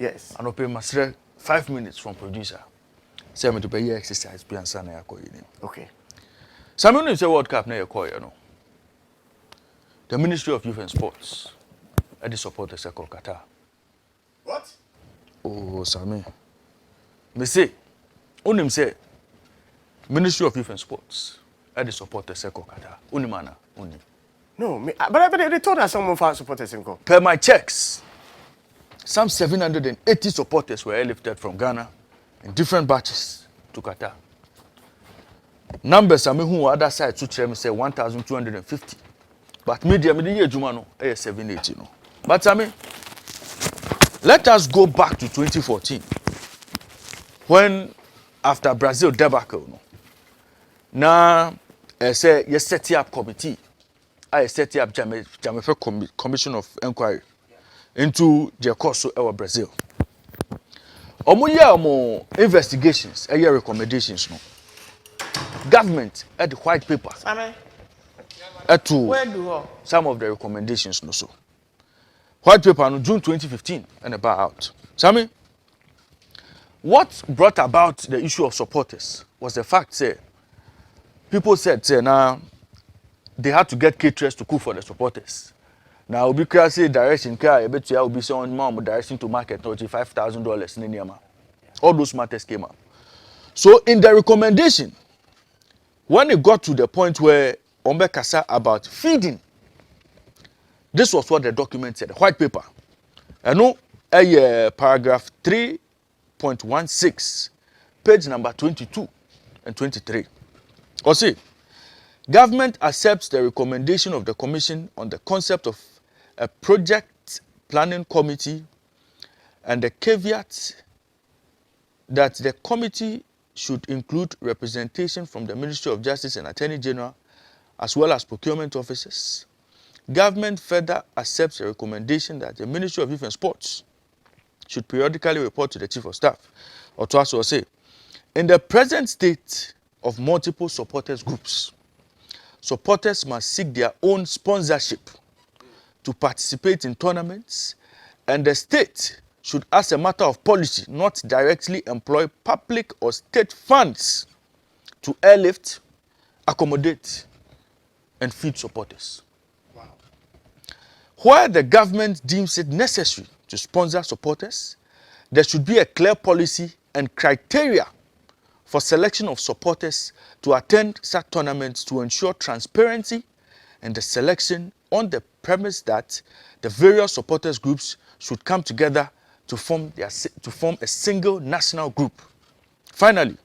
Yes. And open my 5 minutes from producer. Say me to pay exercise be answer na yakọ yini. Okay. Some you say World Cup na yakọ you know. The Ministry of Youth and Sports the support the Qatar. What? Oh, Sammy. Me say, unim say, Ministry of Youth and Sports the support the Qatar. Unimana, unim. No, but they told us someone for supporters in Per my checks, some 780 supporters were airlifted from Ghana in different batches to Qatar. Numbers, I mean, who other side to say 1,250. But media, media, Jumano, 780. No. But I mean, let us go back to 2014 when, after Brazil debacle, no, now, say, you set up committee. I set up Jamaica Commission of Inquiry into the course of Brazil. Omo investigations, recommendations, no. Government at the white paper. To some of the recommendations, no so. White paper on June 2015 and about out. Sammy, what brought about the issue of supporters was the fact that people said now they had to get caterers to cook for the supporters. Now we can say direction car, bet you will be some more direction to market $5,000 in Niama. All those matters came up. So in the recommendation, when it got to the point where Ombe Kasa about feeding, this was what the document said, the white paper. I know paragraph 3.16, page number 22 and 23. Or see, government accepts the recommendation of the commission on the concept of a project planning committee and the caveat that the committee should include representation from the Ministry of Justice and Attorney General as well as procurement officers. Government further accepts the recommendation that the Ministry of Youth and Sports should periodically report to the Chief of Staff, or to us or say, in the present state of multiple supporters groups, supporters must seek their own sponsorship to participate in tournaments, and the state should, as a matter of policy, not directly employ public or state funds to airlift, accommodate, and feed supporters. Wow. Where the government deems it necessary to sponsor supporters, there should be a clear policy and criteria for selection of supporters to attend such tournaments to ensure transparency and the selection on the premise that the various supporters groups should come together to form a single national group. Finally,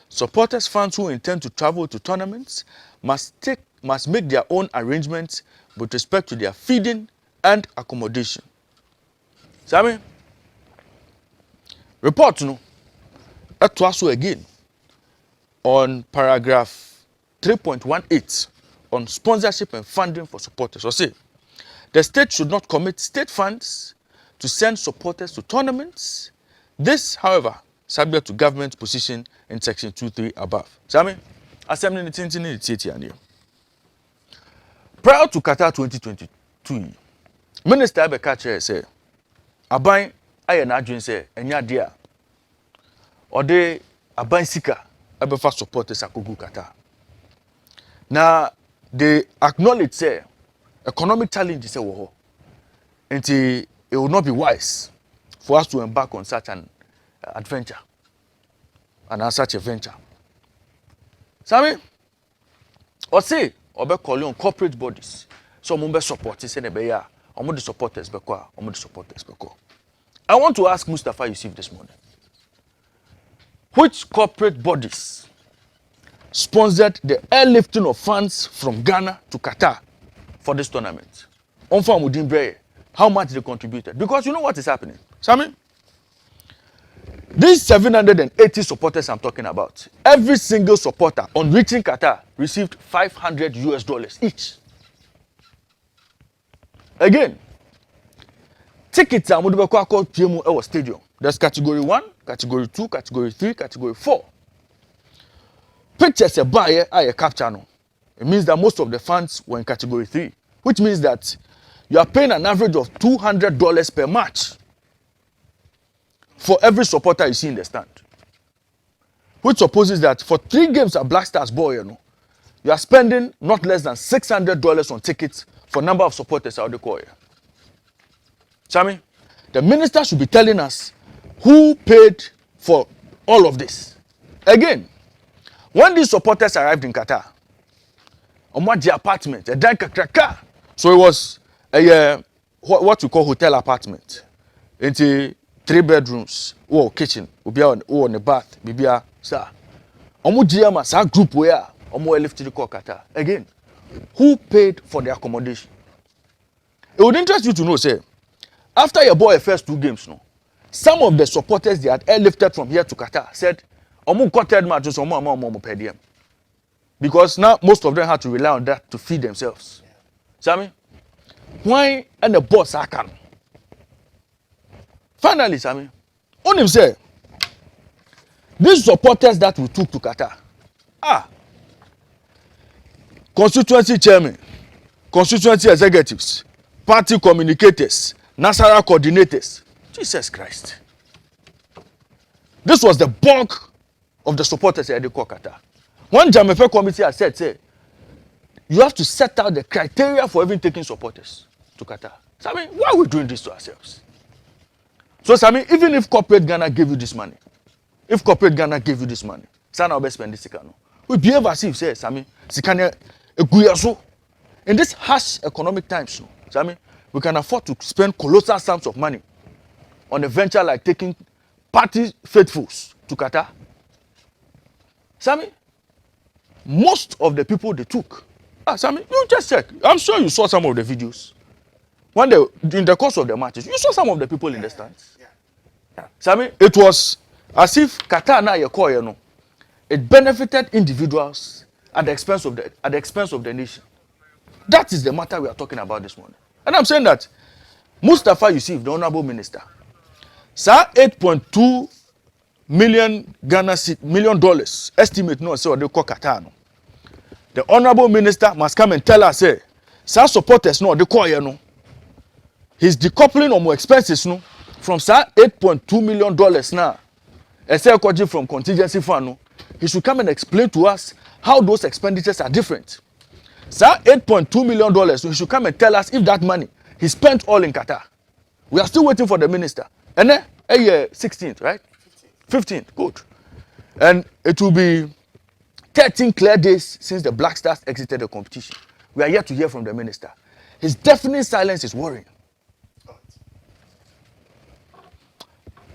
supporters fans who intend to travel to tournaments must make their own arrangements with respect to their feeding and accommodation. Sammy, report no, that was again on paragraph 3.18 on sponsorship and funding for supporters. Or say, the state should not commit state funds to send supporters to tournaments. This, however, subject to government position in section 2.3 above. Sammy, assembly in the prior to Qatar 2022, Minister Abekache said, Aban aye na adwen say enya de a ode aban sika abefa supporters akogu Qatar. Now they acknowledge say economic challenges say wo ho. It will not be wise for us to embark on such an adventure and such a venture. Sammy, or say obe call on corporate bodies. So mumbe support say ne be ya omo the supporters be kwa omo the supporters be kwa. I want to ask Mustafa Yussif this morning. Which corporate bodies sponsored the airlifting of funds from Ghana to Qatar for this tournament? How much they contributed? Because you know what is happening. Sammy, these 780 supporters I'm talking about, every single supporter on reaching Qatar received $500 each. Again, tickets are our stadium. There's category 1, category 2, category 3, category 4. Pictures a buyer are a cap channel. It means that most of the funds were in category 3, which means that you are paying an average of $200 per match. for every supporter you see in the stand. Which supposes that for 3 games at Black Stars ball, you are spending not less than $600 on tickets for number of supporters out the court. Sammy, the minister should be telling us who paid for all of this. Again, when these supporters arrived in Qatar, on the apartment, a dank cracker. So it was a what we call hotel apartment. Into 3 bedrooms, or kitchen, or on a bath, bibia, sir. Omu sa group where omu lifted the Qatar. Again, who paid for the accommodation? It would interest you to know, say, after your boy first 2 games, some of the supporters they had airlifted from here to Qatar said, omu got 3rd matches, omu per diem. Because now most of them had to rely on that to feed themselves. Sammy, why and the boss I can? Finally, Sammy, on him say, these supporters that we took to Qatar, constituency chairman, constituency executives, party communicators, Nasara coordinators. Jesus Christ. This was the bulk of the supporters at the Qatar. One Jamefe committee has said, say, you have to set out the criteria for even taking supporters to Qatar. So, I mean, why are we doing this to ourselves? So, I mean, even if corporate Ghana gave you this money, Sana will spend this sikano. We behave as if, say, Sami, sikane eguyaso. In this harsh economic times, so, I mean, we can afford to spend colossal sums of money on a venture like taking party faithfuls to Qatar. Sami, most of the people they took, Sami, you just check. I'm sure you saw some of the videos. When they, in the course of the matches, you saw some of the people in the stands. Sami, it was as if Qatar na yekoye, it benefited individuals at the expense of the nation. That is the matter we are talking about this morning. And I'm saying that Mustafa Yussif, the honorable minister, sir, $8.2 million estimate no say they call Qatar. The honorable minister must come and tell us, say, sir, supporters no they call no. He's decoupling on more expenses no from sir $8.2 million now. Say from contingency fund no. He should come and explain to us how those expenditures are different. Sir, $8.2 million, so he should come and tell us if that money he spent all in Qatar. We are still waiting for the minister. And then, 16th, right? 15th, good. And it will be 13 clear days since the Black Stars exited the competition. We are yet to hear from the minister. His deafening silence is worrying.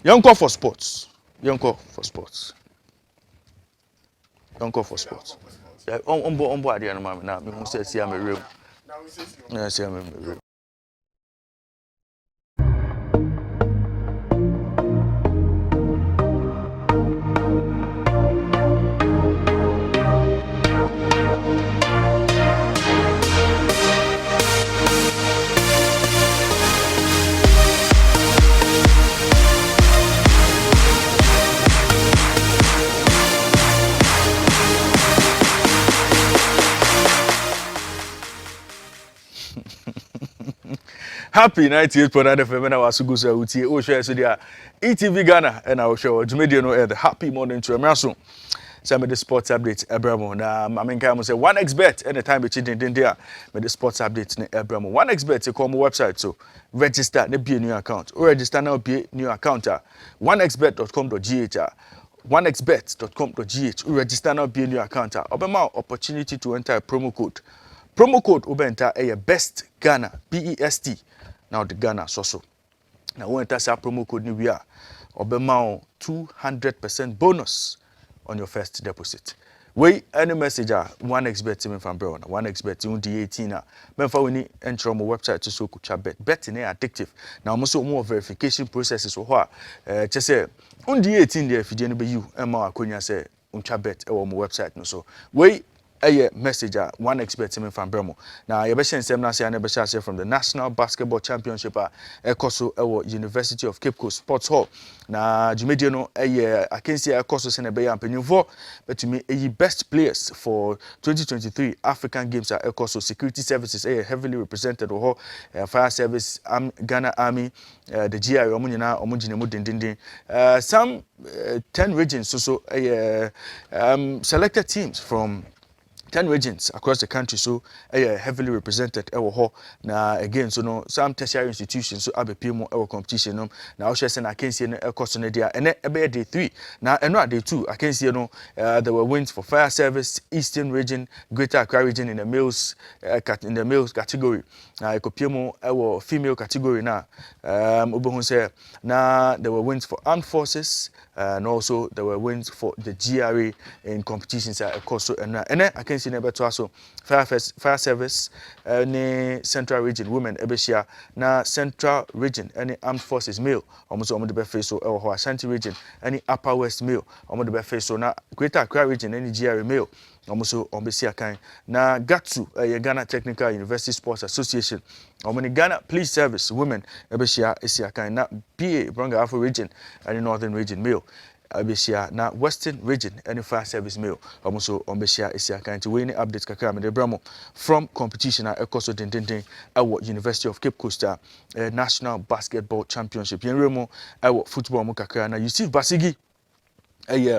Young call for sports. Young call for sports. Young call for sports. Ombo adi na mama na me mo say see am real. Na we say see. Na see am real. Happy 98.9 FM na wasugu so utie o share so dia ETV Ghana and I show Jumedi no the happy morning to Emaso. Some of the sports updates Abramo na mamenka mo say 1xbet anytime be chidin there me the sports updates na Abramo 1xbet e come website so register na be a new account or register now be new account 1xbet.com.gh 1xbet.com.gh register now be a new account obema opportunity to enter a promo code obenta a best Ghana BEST. Now the Ghana so. Now when enter that promo code we are obema 200% bonus on your first deposit. We any message 1xbet team from bro 1xbet you the 18 na memfa we ni enter on my website to so kucha bet na addictive. Now also more verification processes so ho che say on the 18 there fidie no be you e ma akonya say uncha bet e wo my website no so we message one expert me from Bremo. Now you better send na say na be share from the National Basketball Championship ekoso ewo University of Cape Coast Sports Hall. Na Jumedie no I can see ekoso se na be yampanyimfo but me best players for 2023 African Games ekoso security services heavily represented fire service Ghana Army the GI omo nyina omo gine mu dindindin some 10 regions so selected teams from 10 regions across the country so heavily represented na again so no some tertiary institutions so abepie mu competition no na wo say na akensie no ekoso no dia ene ebe day 3 na eno day 2 akensie no there were wins for fire service Eastern region Greater Accra region in the males category na ekopie mu female category na obohu say na there were wins for armed forces and also there were wins for the GRA in competitions ekoso ene akensie no beto aso fire service ne central region women ebeshia na central region any armed forces male almost omo de be face so Ashanti region any upper west male omo de be face so na Greater Accra region any GRA male almost ombesi akan na GATU Ghana Technical University Sports Association omoni Ghana Police Service women ebeshia esi akan na BA Bronga Afro region any northern region male abeshia na western region any fire service male almost ombeshia esi akan to win updates kakra me de bramo from competition at ekoso dindindin at University of Cape Coast National Basketball Championship yenremo at football mu kakra na Yussif Basigi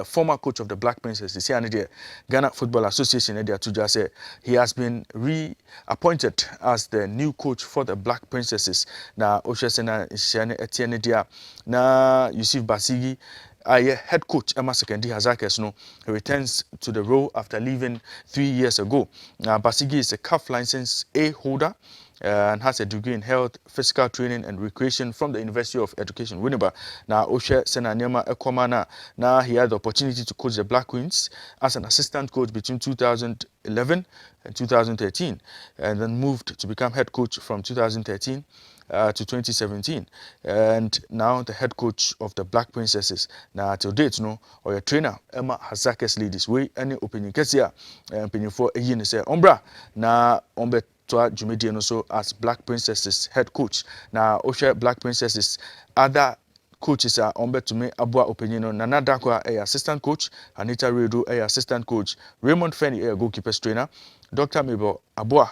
former coach of the Black Princesses here and Ghana Football Association said he has been reappointed as the new coach for the Black Princesses. Now Oshesena Shane Etienne dia na Yussif Basigi head coach Emma Sekendi Hazakes no he returns to the role after leaving 3 years ago. Now Basigi is a CAF license A holder and has a degree in health, physical training and recreation from the University of Education, Winneba. Now, Oshe Senanyama Ekomana, now he had the opportunity to coach the Black Queens as an assistant coach between 2011 and 2013, and then moved to become head coach from 2013 to 2017, and now the head coach of the Black Princesses. Now, till date, no, or your trainer, Emma Hazakes ladies, we any opinion, Kessia, opinion for a year, say, Ombra, now, Ombe. Jumedie no so as Black Princesses head coach. Now Osha Black Princesses other coaches are to me Abua Opinion Nana Dakwa assistant coach, Anita Redo assistant coach, Raymond Fenny goalkeepers trainer, Dr. Mabel Abua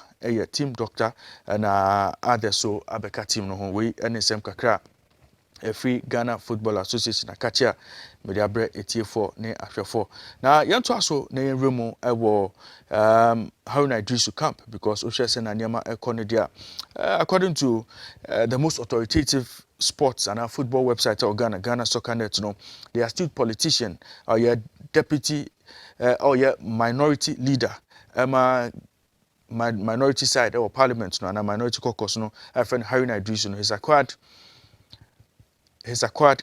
team doctor and other so Abeka team no we any same kakra free Ghana Football Association akacha media bre etie4 ne ahwefo na yanto aso na yenremu ewo Haruna Idrisu camp because Oshese na niama ekonedia according to the most authoritative sports and football website of Ghana Soccer.net no they are still politician or your deputy or your minority leader minority side or parliament no and minority caucus no friend Haruna Idrisu no he's acquired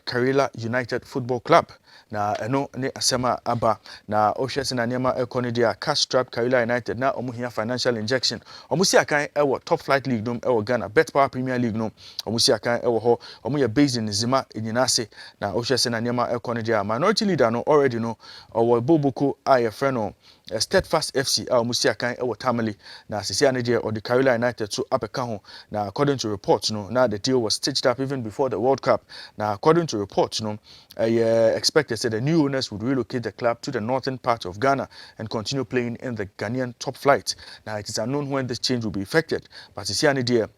Karela United Football Club. Na eno ne asema aba na Oshese na niema ekonedia cash strap Karela United na omu hia financial injection. Omu si akan ewo top flight league no ewo Ghana Bet Power Premier League no omu si akan ewo ho omu ye based in Zima enyinase na Oshese na niema ekonedia minority leader no already no owo Boboko aye friend no Steadfast FC omu si akan ewo Tamale na sisi ane or the Karela United so apeka ho na according to reports no na the deal was stitched up even before the World Cup. Now according to reports no expected said the new owners would relocate the club to the northern part of Ghana and continue playing in the Ghanaian top flight. Now it is unknown when this change will be effected, but it's here idea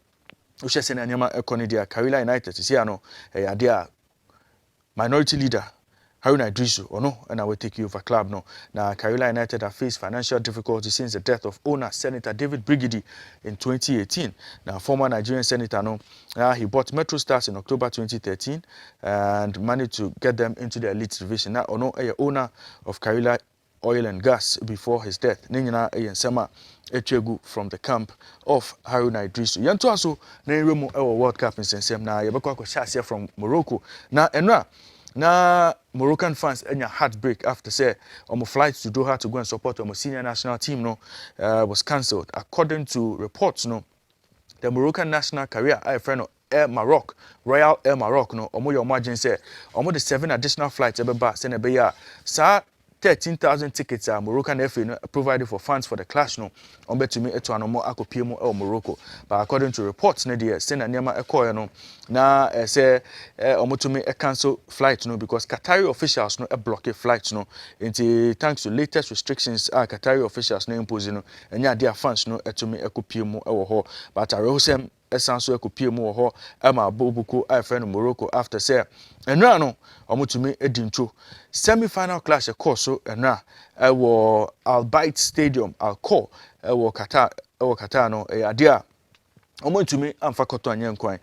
Oshese na niema ekonedia Karela United is here no idea minority leader Haruna Idrisu or no and I will take you over club no. Now Karela United have faced financial difficulties since the death of owner Senator David Brigidi in 2018. Now former Nigerian senator no he bought Metro Stars in October 2013 and managed to get them into the elite division. Now no owner of Karela Oil and Gas before his death. Ninyina Sema Echegu from the camp of Haruna Idrisu. Yanto aso na remo World Cup in Sensem na yebekwa ko from Morocco. Na enra na Moroccan fans enya heartbreak after say flight to Doha to go and support senior national team no was cancelled. According to reports no the Moroccan national career friend of Air Maroc, Royal Air Maroc no your margin say the 7 additional flights ebeba say na be ya sa 13,000 tickets are Moroccan FA provided for fans for the clash no on bet to me eto anomo akopie mu e Morocco. But according to reports ne dey say na niema ekoye no na say omotumi cancel flight no because Qatari officials no block flight no into thanks to latest restrictions Qatari officials no impose no enya dia fans no etumi ekopie mu e wo ho but arehosem esanso ekopie mu wo ho ama bobuko afren Morocco after say enra no omotumi edintwo semi-final clash course so enra e wo Al Bayt Stadium Al-Khor e wo Qatar no adia omo ntumi amfa koto anyen kwan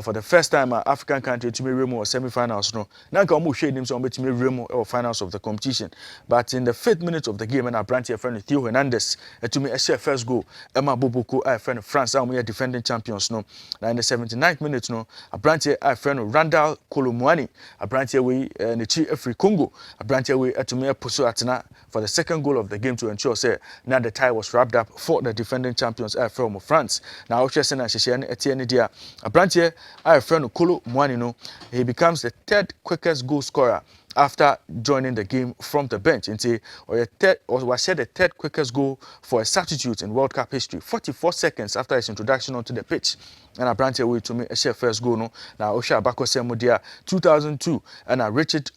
for the first time African country to me remo semi-finals no nanka omo hwe nim so omo betimi remo or finals of the competition but in the 5th minute of the game na branch your friend Theo Hernandez to me share first goal Emma Boboko friend France omo defending champions no na in the 79th minute no a branch friend Randall Kolomwani a branch we ne chi Afri Congo a branch we to me puso atena for the second goal of the game to ensure say now the tie was wrapped up for the defending champions from France. Now na hyehyɛ etienne dia abrantie a friend Kolo Muani no he becomes the 3rd quickest goal scorer after joining the game from the bench into was the 3rd quickest goal for a substitute in World Cup history 44 seconds after his introduction onto the pitch and abrantie way to me a share first goal no now Osha Bakosemo dia 2002 and Richard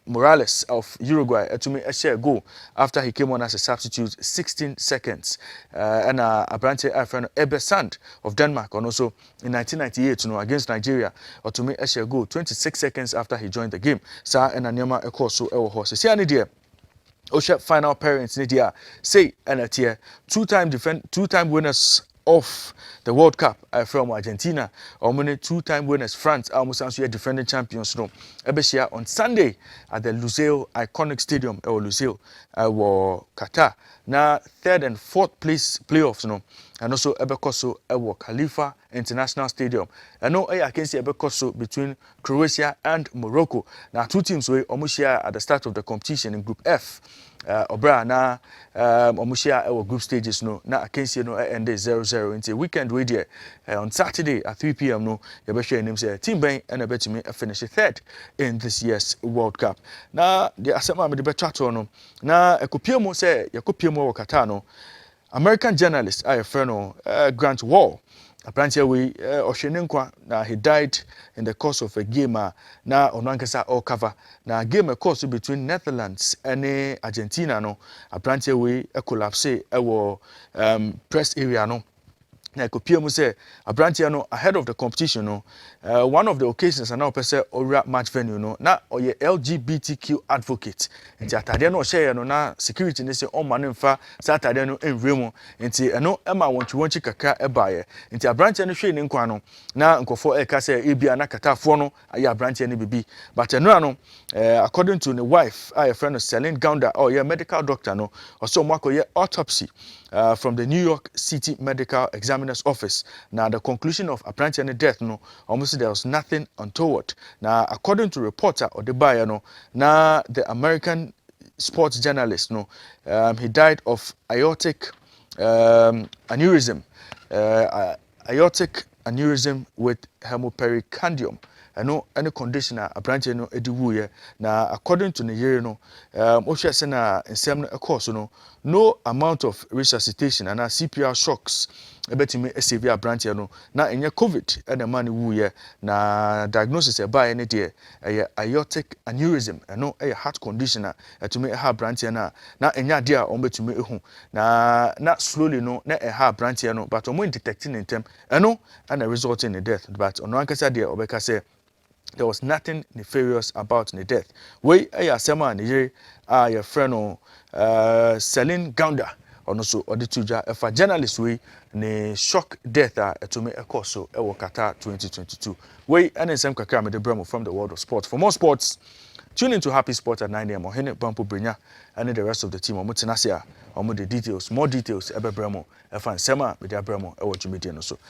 Morales of Uruguay to me a share goal after he came on as a substitute 16 seconds and Abrante friend Ebesand of Denmark and also in 1998 against Nigeria or to me a share goal 26 seconds after he joined the game sa and Anyama Ekoso Ewo Horse see any dear Osha final parents Nidia say and a tier two-time winners of the World Cup from Argentina, or many 2-time winners France, almost also defending champions. No, Ebeshia on Sunday at the Lusail iconic stadium, or Lusail, Qatar. Now 3rd and 4th place playoffs, no, and also Ebekoso, Khalifa International Stadium. I know I can see Ebekoso between Croatia and Morocco. Now 2 teams were almost at the start of the competition in Group F. Obra na omushia our group stages no na akensie no end 0-0 into weekend we there on Saturday at 3 p.m. no you be share name say team ben and betimi finish 3rd in this year's World Cup na the asema me de betwato no na ekopiemo say yakopiemo wo Qatar no American journalist I friend no Grant Wall apparently we Oshenenkwa na he died in the course of a game na onankasa all cover na game a course between Netherlands and Argentina no apparently we collapse press area no na kopia say abrantia no ahead of the competition no one of the occasions and now person ora match venue no na oye LGBTQ advocate nti atade no share no na security ne say on man mfa satade no enwremu nti eno ema wonchi kakra ebaye nti abrantia no hwe ne nkwa no na nkofo eka say ebia na katafo no aye abrantia ne bibi but eno no according to the wife a friend of Celine Gaunda or yeah medical doctor no also makoye autopsy from the New York City Medical Examiner's Office. Now, the conclusion of apparent death, no, almost there was nothing untoward. Now, according to reporter or the buyer, no, now the American sports journalist, no, he died of aortic aneurysm, aortic aneurysm with hemopericardium. I know any condition a branch no ediwuye na according to the year no ohwe se na nsem no course no amount of resuscitation and CPR shocks ebetimi save a branch no na enye covid and the man wuye na diagnosis e ba ene de aortic aneurysm no heart condition to me ha branch na enya de a ombetumi ehu na slowly no na ha branch no but omo detecting in term no and resulting in death but ono ankasa de obeka say there was nothing nefarious about the death. We ayasema ni your friend Celine Gaunda also odituja a journalist we ne shock death to me a course so Qatar 2022. We and same kakra me de bremo from the world of sports. For more sports, tune into Happy Sports at 9 a.m. Ohene Bampo Brenya and the rest of the team omutenasia omo the details more details ebe bremo e fan sema me de bremo e wo dwumedie no so